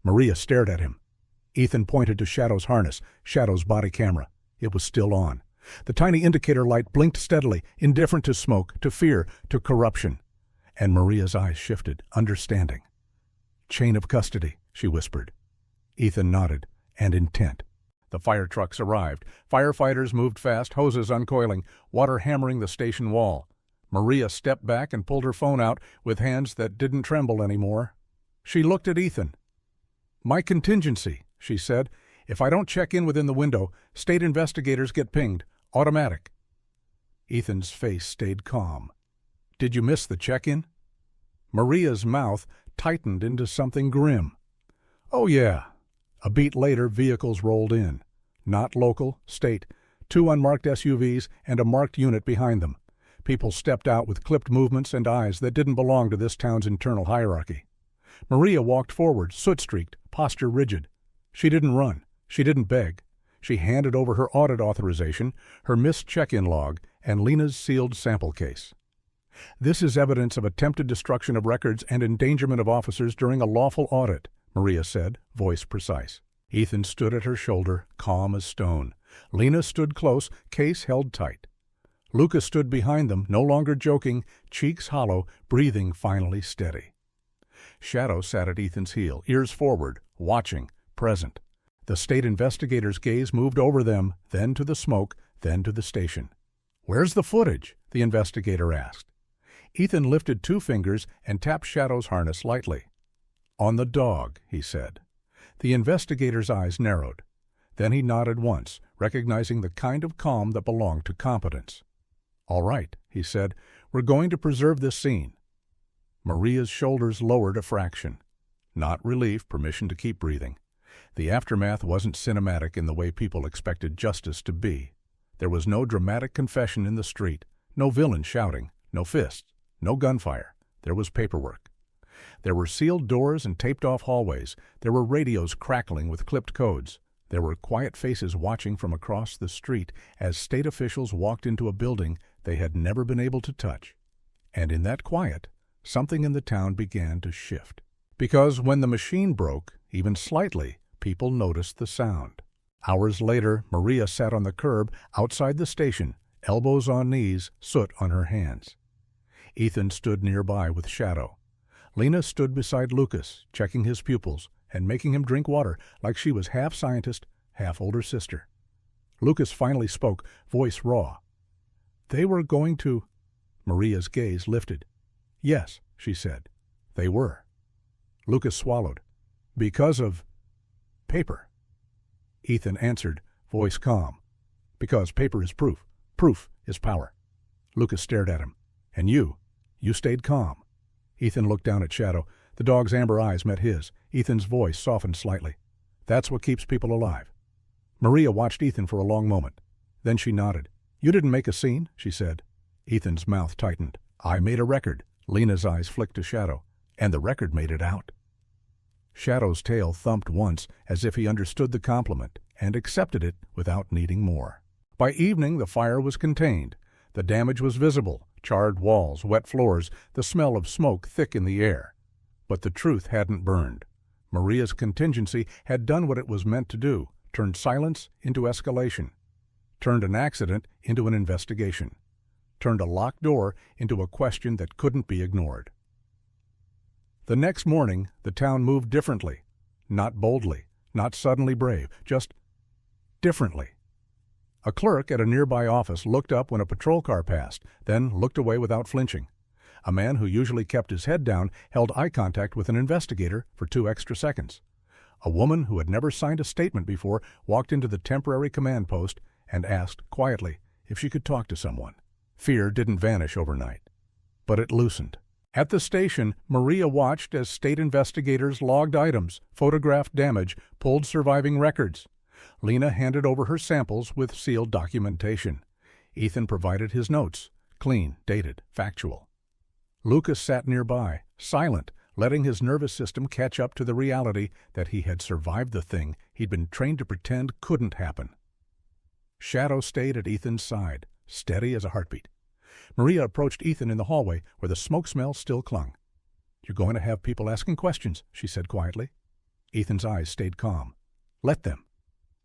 Maria stared at him. Ethan pointed to Shadow's harness, Shadow's body camera. It was still on. The tiny indicator light blinked steadily, indifferent to smoke, to fear, to corruption. And Maria's eyes shifted, understanding. "Chain of custody," she whispered. Ethan nodded, and intent. The fire trucks arrived. Firefighters moved fast, hoses uncoiling, water hammering the station wall. Maria stepped back and pulled her phone out with hands that didn't tremble anymore. She looked at Ethan. "My contingency," she said. "If I don't check in within the window, state investigators get pinged. Automatic." Ethan's face stayed calm. "Did you miss the check-in?" Maria's mouth tightened into something grim. "Oh, yeah." A beat later, vehicles rolled in. Not local, state. 2 unmarked SUVs and a marked unit behind them. People stepped out with clipped movements and eyes that didn't belong to this town's internal hierarchy. Maria walked forward, soot-streaked, posture rigid. She didn't run. She didn't beg. She handed over her audit authorization, her missed check-in log, and Lena's sealed sample case. "This is evidence of attempted destruction of records and endangerment of officers during a lawful audit," Maria said, voice precise. Ethan stood at her shoulder, calm as stone. Lena stood close, case held tight. Lucas stood behind them, no longer joking, cheeks hollow, breathing finally steady. Shadow sat at Ethan's heel, ears forward, watching, present. The state investigator's gaze moved over them, then to the smoke, then to the station. "Where's the footage?" the investigator asked. Ethan lifted 2 fingers and tapped Shadow's harness lightly. "On the dog," he said. The investigator's eyes narrowed. Then he nodded once, recognizing the kind of calm that belonged to competence. "All right," he said. "We're going to preserve this scene." Maria's shoulders lowered a fraction. Not relief, permission to keep breathing. The aftermath wasn't cinematic in the way people expected justice to be. There was no dramatic confession in the street, no villain shouting, no fists, no gunfire. There was paperwork. There were sealed doors and taped-off hallways. There were radios crackling with clipped codes. There were quiet faces watching from across the street as state officials walked into a building they had never been able to touch. And in that quiet, something in the town began to shift. Because when the machine broke, even slightly, people noticed the sound. Hours later, Maria sat on the curb outside the station, elbows on knees, soot on her hands. Ethan stood nearby with Shadow. Lena stood beside Lucas, checking his pupils and making him drink water like she was half scientist, half older sister. Lucas finally spoke, voice raw. "They were going to—" Maria's gaze lifted. "Yes," she said. "They were." Lucas swallowed. Because of paper. Ethan answered, voice calm. Because paper is proof. Proof is power. Lucas stared at him. And you stayed calm. Ethan looked down at Shadow. The dog's amber eyes met his. Ethan's voice softened slightly. That's what keeps people alive. Maria watched Ethan for a long moment. Then she nodded. You didn't make a scene, she said. Ethan's mouth tightened. I made a record. Lena's eyes flicked to Shadow. And the record made it out. Shadow's tail thumped once as if he understood the compliment and accepted it without needing more. By evening, the fire was contained. The damage was visible. Charred walls, wet floors, the smell of smoke thick in the air. But the truth hadn't burned. Maria's contingency had done what it was meant to do, turned silence into escalation, turned an accident into an investigation, turned a locked door into a question that couldn't be ignored. The next morning, the town moved differently. Not boldly, not suddenly brave, just differently. A clerk at a nearby office looked up when a patrol car passed, then looked away without flinching. A man who usually kept his head down held eye contact with an investigator for 2 extra seconds. A woman who had never signed a statement before walked into the temporary command post and asked quietly if she could talk to someone. Fear didn't vanish overnight, but it loosened. At the station, Maria watched as state investigators logged items, photographed damage, pulled surviving records. Lena handed over her samples with sealed documentation. Ethan provided his notes, clean, dated, factual. Lucas sat nearby, silent, letting his nervous system catch up to the reality that he had survived the thing he'd been trained to pretend couldn't happen. Shadow stayed at Ethan's side, steady as a heartbeat. Maria approached Ethan in the hallway where the smoke smell still clung. You're going to have people asking questions, she said quietly. Ethan's eyes stayed calm. Let them.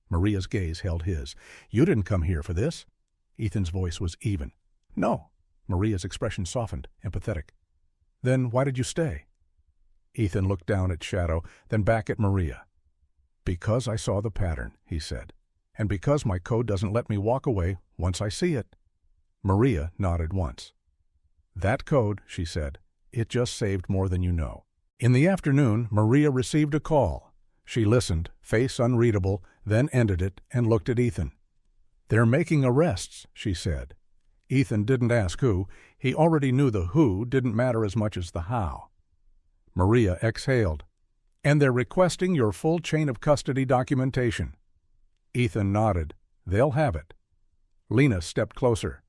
Maria's gaze held his. You didn't come here for this. Ethan's voice was even. No. Maria's expression softened, empathetic. Then why did you stay? Ethan looked down at Shadow, then back at Maria. Because I saw the pattern, he said, and because my code doesn't let me walk away once I see it. Maria nodded once. That code, she said, it just saved more than you know. In the afternoon, Maria received a call. She listened, face unreadable, then ended it and looked at Ethan. They're making arrests, she said. Ethan didn't ask who. He already knew the who didn't matter as much as the how. Maria exhaled. And they're requesting your full chain of custody documentation. Ethan nodded. They'll have it. Lena stepped closer.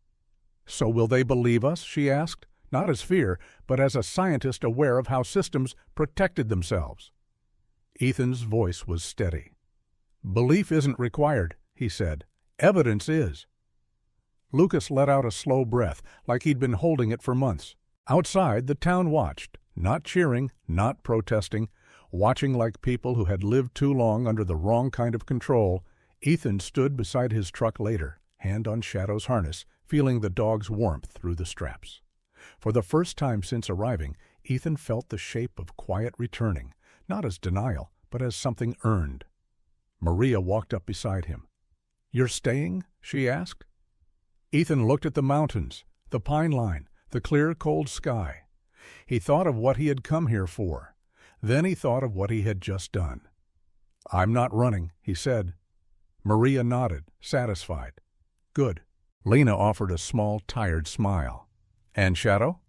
So will they believe us, she asked, not as fear, but as a scientist aware of how systems protected themselves. Ethan's voice was steady. Belief isn't required, he said. Evidence is. Lucas let out a slow breath, like he'd been holding it for months. Outside, the town watched, not cheering, not protesting, watching like people who had lived too long under the wrong kind of control. Ethan stood beside his truck later, hand on Shadow's harness, feeling the dog's warmth through the straps. For the first time since arriving, Ethan felt the shape of quiet returning, not as denial, but as something earned. Maria walked up beside him. You're staying? She asked. Ethan looked at the mountains, the pine line, the clear, cold sky. He thought of what he had come here for. Then he thought of what he had just done. I'm not running, he said. Maria nodded, satisfied. Good. Lena offered a small, tired smile. And Shadow?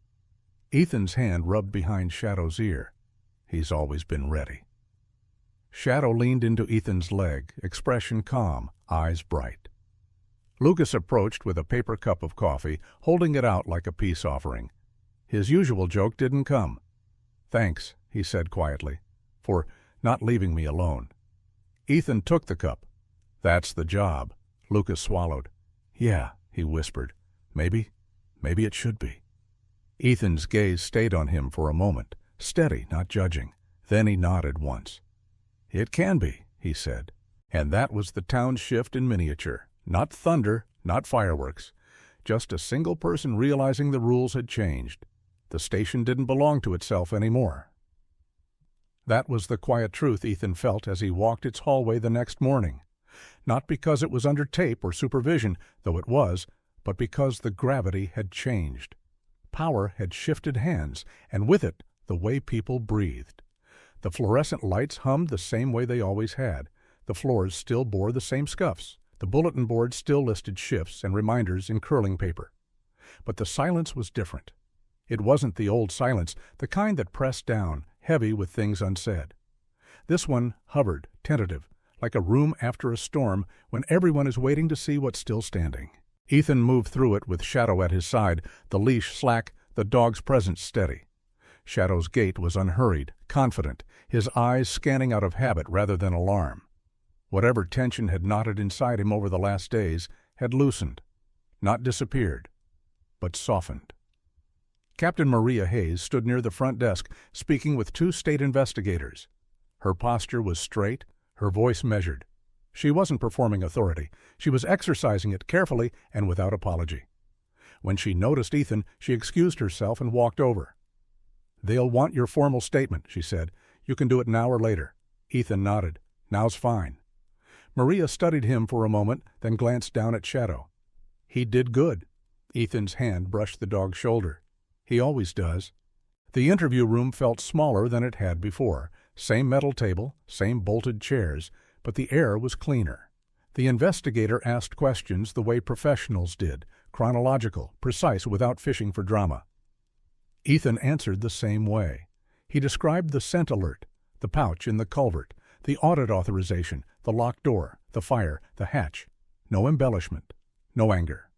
Ethan's hand rubbed behind Shadow's ear. He's always been ready. Shadow leaned into Ethan's leg, expression calm, eyes bright. Lucas approached with a paper cup of coffee, holding it out like a peace offering. His usual joke didn't come. Thanks, he said quietly, for not leaving me alone. Ethan took the cup. That's the job. Lucas swallowed. Yeah, he whispered. Maybe it should be. Ethan's gaze stayed on him for a moment, steady, not judging. Then he nodded once. It can be, he said. And that was the town's shift in miniature. Not thunder, not fireworks. Just a single person realizing the rules had changed. The station didn't belong to itself anymore. That was the quiet truth Ethan felt as he walked its hallway the next morning. Not because it was under tape or supervision, though it was, but because the gravity had changed. Power had shifted hands, and with it, the way people breathed. The fluorescent lights hummed the same way they always had. The floors still bore the same scuffs. The bulletin board still listed shifts and reminders in curling paper. But the silence was different. It wasn't the old silence, the kind that pressed down, heavy with things unsaid. This one hovered, tentative, like a room after a storm when everyone is waiting to see what's still standing. Ethan moved through it with Shadow at his side, the leash slack, the dog's presence steady. Shadow's gait was unhurried, confident, his eyes scanning out of habit rather than alarm. Whatever tension had knotted inside him over the last days had loosened, not disappeared, but softened. Captain Maria Hayes stood near the front desk, speaking with 2 state investigators. Her posture was straight, her voice measured. She wasn't performing authority. She was exercising it carefully and without apology. When she noticed Ethan, she excused herself and walked over. "They'll want your formal statement," she said. "You can do it now or later." Ethan nodded. "Now's fine." Maria studied him for a moment, then glanced down at Shadow. "He did good." Ethan's hand brushed the dog's shoulder. "He always does." The interview room felt smaller than it had before. Same metal table, same bolted chairs, but the air was cleaner. The investigator asked questions the way professionals did, chronological, precise, without fishing for drama. Ethan answered the same way. He described the scent alert, the pouch in the culvert, the audit authorization, the locked door, the fire, the hatch. No embellishment, no anger.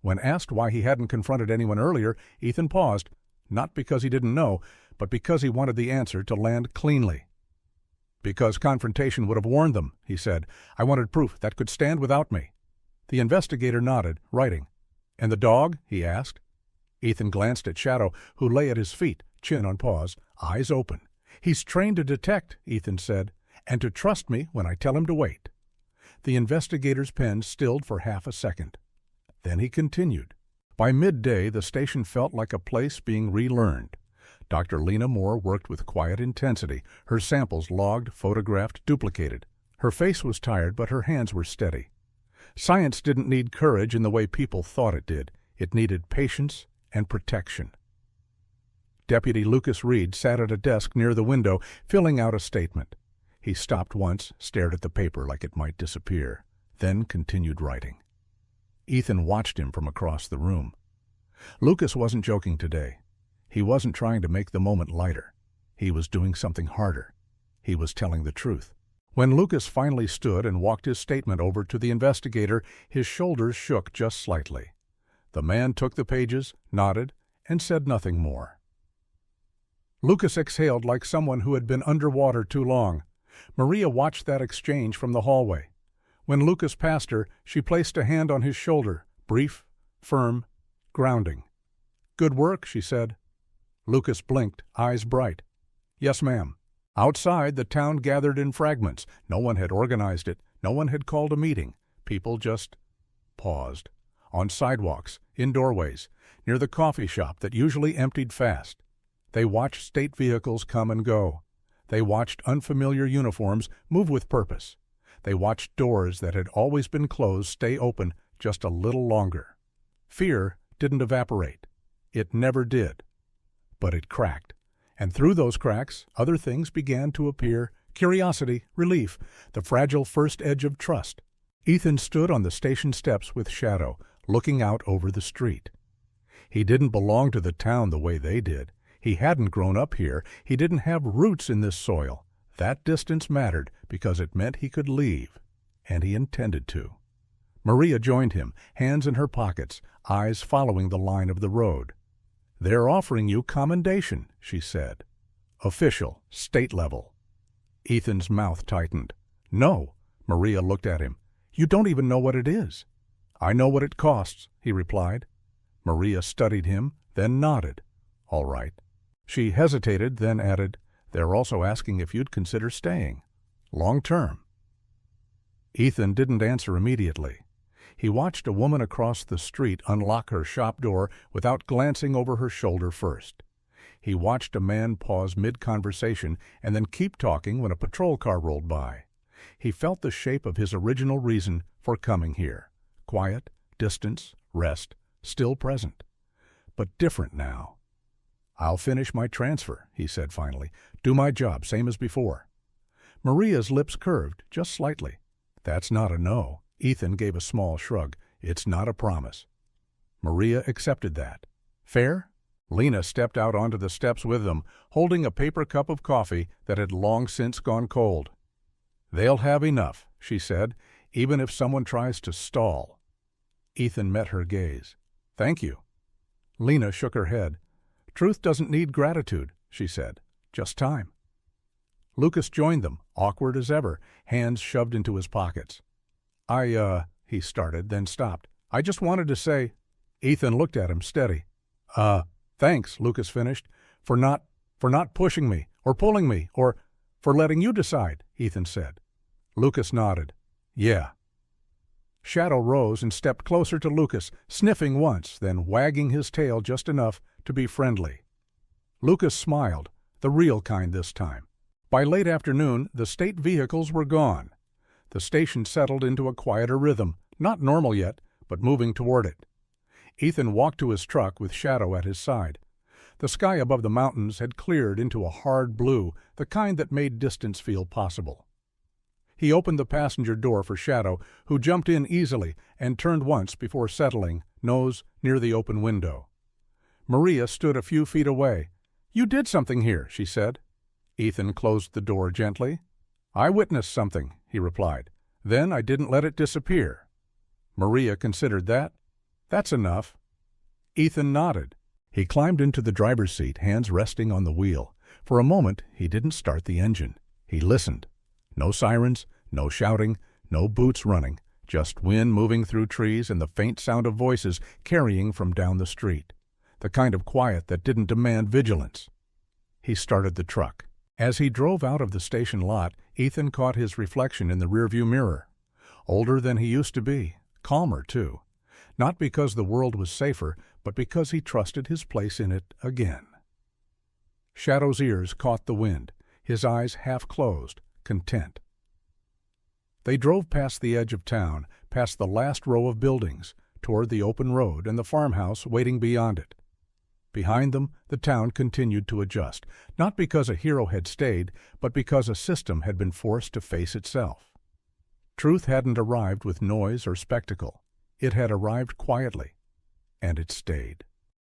When asked why he hadn't confronted anyone earlier, Ethan paused, not because he didn't know, but because he wanted the answer to land cleanly. "Because confrontation would have warned them," he said. "I wanted proof that could stand without me." The investigator nodded, writing. "And the dog?" he asked. Ethan glanced at Shadow, who lay at his feet, chin on paws, eyes open. "He's trained to detect," Ethan said, "and to trust me when I tell him to wait." The investigator's pen stilled for half a second. Then he continued. By midday, the station felt like a place being relearned. Dr. Lena Moore worked with quiet intensity, her samples logged, photographed, duplicated. Her face was tired, but her hands were steady. Science didn't need courage in the way people thought it did. It needed patience and protection. Deputy Lucas Reed sat at a desk near the window, filling out a statement. He stopped once, stared at the paper like it might disappear, then continued writing. Ethan watched him from across the room. Lucas wasn't joking today. He wasn't trying to make the moment lighter. He was doing something harder. He was telling the truth. When Lucas finally stood and walked his statement over to the investigator, his shoulders shook just slightly. The man took the pages, nodded, and said nothing more. Lucas exhaled like someone who had been underwater too long. Maria watched that exchange from the hallway. When Lucas passed her, she placed a hand on his shoulder, brief, firm, grounding. "Good work," she said. Lucas blinked, eyes bright. "Yes, ma'am." Outside, the town gathered in fragments. No one had organized it. No one had called a meeting. People just paused. On sidewalks, in doorways, near the coffee shop that usually emptied fast. They watched state vehicles come and go. They watched unfamiliar uniforms move with purpose. They watched doors that had always been closed stay open just a little longer. Fear didn't evaporate. It never did. But it cracked. And through those cracks, other things began to appear. Curiosity, relief, the fragile first edge of trust. Ethan stood on the station steps with Shadow, looking out over the street. He didn't belong to the town the way they did. He hadn't grown up here. He didn't have roots in this soil. That distance mattered because it meant he could leave, and he intended to. Maria joined him, hands in her pockets, eyes following the line of the road. "They're offering you commendation," she said. "Official, state level." Ethan's mouth tightened. "No," Maria looked at him. "You don't even know what it is." "I know what it costs," he replied. Maria studied him, then nodded. "All right." She hesitated, then added, "They're also asking if you'd consider staying. Long term." Ethan didn't answer immediately. He watched a woman across the street unlock her shop door without glancing over her shoulder first. He watched a man pause mid-conversation and then keep talking when a patrol car rolled by. He felt the shape of his original reason for coming here. Quiet, distance, rest, still present. But different now. "I'll finish my transfer," he said finally. "Do my job, same as before." Maria's lips curved, just slightly. "That's not a no." Ethan gave a small shrug. "It's not a promise." Maria accepted that. "Fair?" Lena stepped out onto the steps with them, holding a paper cup of coffee that had long since gone cold. "They'll have enough," she said, "even if someone tries to stall." Ethan met her gaze. "Thank you." Lena shook her head. "Truth doesn't need gratitude," she said. "Just time." Lucas joined them, awkward as ever, hands shoved into his pockets. He started, then stopped. "I just wanted to say—" Ethan looked at him, steady. Thanks," Lucas finished, for not pushing me, or pulling me, or for letting you decide," Ethan said. Lucas nodded. "Yeah." Shadow rose and stepped closer to Lucas, sniffing once, then wagging his tail just enough to be friendly. Lucas smiled, the real kind this time. By late afternoon, the state vehicles were gone. The station settled into a quieter rhythm, not normal yet, but moving toward it. Ethan walked to his truck with Shadow at his side. The sky above the mountains had cleared into a hard blue, the kind that made distance feel possible. He opened the passenger door for Shadow, who jumped in easily and turned once before settling, nose near the open window. Maria stood a few feet away. "You did something here," she said. Ethan closed the door gently. "I witnessed something," he replied. "Then I didn't let it disappear." Maria considered that. "That's enough." Ethan nodded. He climbed into the driver's seat, hands resting on the wheel. For a moment, he didn't start the engine. He listened. No sirens, no shouting, no boots running, just wind moving through trees and the faint sound of voices carrying from down the street. The kind of quiet that didn't demand vigilance. He started the truck. As he drove out of the station lot, Ethan caught his reflection in the rearview mirror. Older than he used to be, calmer too. Not because the world was safer, but because he trusted his place in it again. Shadow's ears caught the wind, his eyes half closed, content. They drove past the edge of town, past the last row of buildings, toward the open road and the farmhouse waiting beyond it. Behind them, the town continued to adjust, not because a hero had stayed, but because a system had been forced to face itself. Truth hadn't arrived with noise or spectacle. It had arrived quietly, and it stayed.